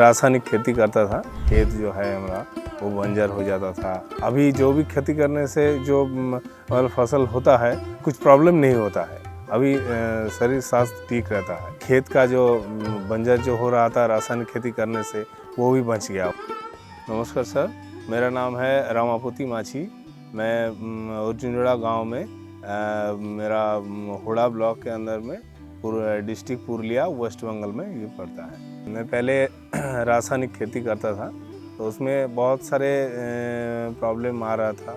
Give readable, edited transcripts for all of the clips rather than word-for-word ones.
रासायनिक खेती करता था। खेत जो है हमारा वो बंजर हो जाता था। अभी जो भी खेती करने से जो मतलब फसल होता है कुछ प्रॉब्लम नहीं होता है। अभी शरीर स्वास्थ्य ठीक रहता है। खेत का जो बंजर जो हो रहा था रासायनिक खेती करने से वो भी बच गया। नमस्कार सर, मेरा नाम है रामापुती माछी। मैं अर्जुनजोड़ा गांव में मेरा हुड़ा ब्लॉक के अंदर में डिस्ट्रिक्ट पुरुलिया वेस्ट बंगाल में ये पड़ता है। मैं पहले रासायनिक खेती करता था तो उसमें बहुत सारे प्रॉब्लम आ रहा था,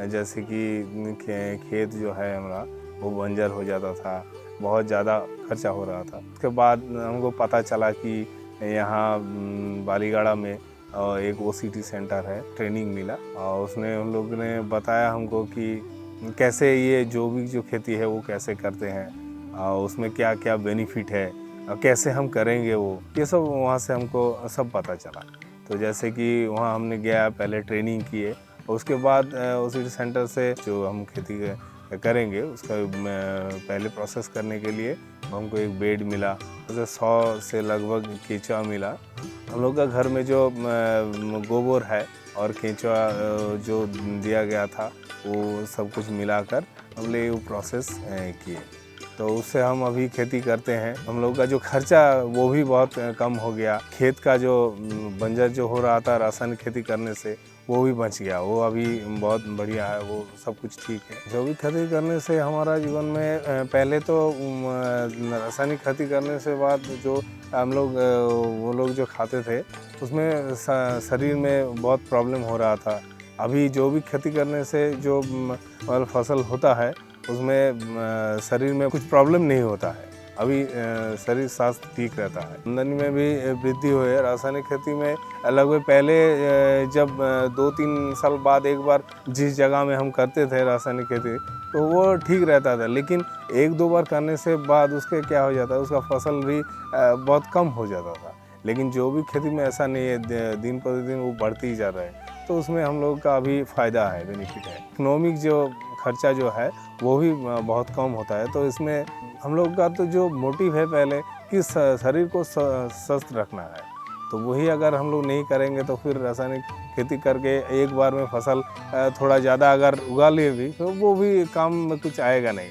जैसे कि खेत जो है हमारा वो बंजर हो जाता था, बहुत ज़्यादा खर्चा हो रहा था। उसके बाद हमको पता चला कि यहाँ बालीगाड़ा में एक OCT सेंटर है, ट्रेनिंग मिला और उसने उन लोगों ने बताया हमको कि कैसे ये जो भी जो खेती है वो कैसे करते हैं और उसमें क्या क्या बेनिफिट है और कैसे हम करेंगे वो, ये सब वहाँ से हमको सब पता चला। तो जैसे कि वहाँ हमने गया, पहले ट्रेनिंग किए, उसके बाद OCT सेंटर से जो हम खेती करेंगे उसका पहले प्रोसेस करने के लिए हमको एक बेड मिला, उसे 100 से लगभग केंचुआ मिला। हम लोग का घर में जो गोबर है और केंचुआ जो दिया गया था वो सब कुछ मिलाकर हमने वो प्रोसेस किए, तो उससे हम अभी खेती करते हैं। हम लोग का जो खर्चा वो भी बहुत कम हो गया। खेत का जो बंजर जो हो रहा था रासायनिक खेती करने से वो भी बच गया, वो अभी बहुत बढ़िया है, वो सब कुछ ठीक है। जो भी खेती करने से हमारा जीवन में पहले तो रासायनिक खेती करने से बाद जो हम लोग वो लोग जो खाते थे उसमें शरीर में बहुत प्रॉब्लम हो रहा था। अभी जो भी खेती करने से जो मतलब फसल होता है उसमें शरीर में कुछ प्रॉब्लम नहीं होता है। अभी शरीर स्वास्थ्य ठीक रहता है। आमदनी में भी वृद्धि हुई है। रासायनिक खेती में लगभग पहले जब 2-3 साल बाद एक बार जिस जगह में हम करते थे रासायनिक खेती तो वो ठीक रहता था, लेकिन 1-2 बार करने से बाद उसके क्या हो जाता है, उसका फसल भी बहुत कम हो जाता था। लेकिन जो भी खेती में ऐसा नहीं है, दिन प्रतिदिन वो बढ़ती ही जा रहा है, तो उसमें हम लोग का अभी फ़ायदा है, बेनिफिट है। इकोनॉमिक जो खर्चा जो है वो भी बहुत कम होता है। तो इसमें हम लोग का तो जो मोटिव है पहले कि शरीर को स्वस्थ रखना है, तो वही अगर हम लोग नहीं करेंगे तो फिर रासायनिक खेती करके एक बार में फसल थोड़ा ज़्यादा अगर उगा लिए भी तो वो भी काम में कुछ आएगा नहीं।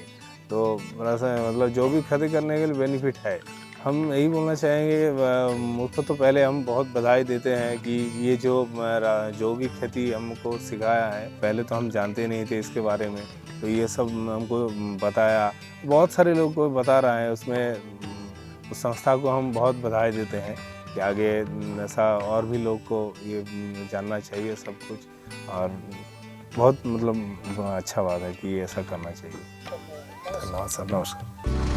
तो मतलब जो भी खेती करने के लिए बेनिफिट है। हम यही बोलना चाहेंगे, मुझको तो पहले हम बहुत बधाई देते हैं कि ये जो भी खेती हमको सिखाया है, पहले तो हम जानते नहीं थे इसके बारे में, तो ये सब हमको बताया, बहुत सारे लोग को बता रहा है। उसमें उस संस्था को हम बहुत बधाई देते हैं कि आगे ऐसा और भी लोग को ये जानना चाहिए सब कुछ, और बहुत मतलब अच्छा बात है कि ऐसा करना चाहिए। धन्यवाद सर, नमस्कार।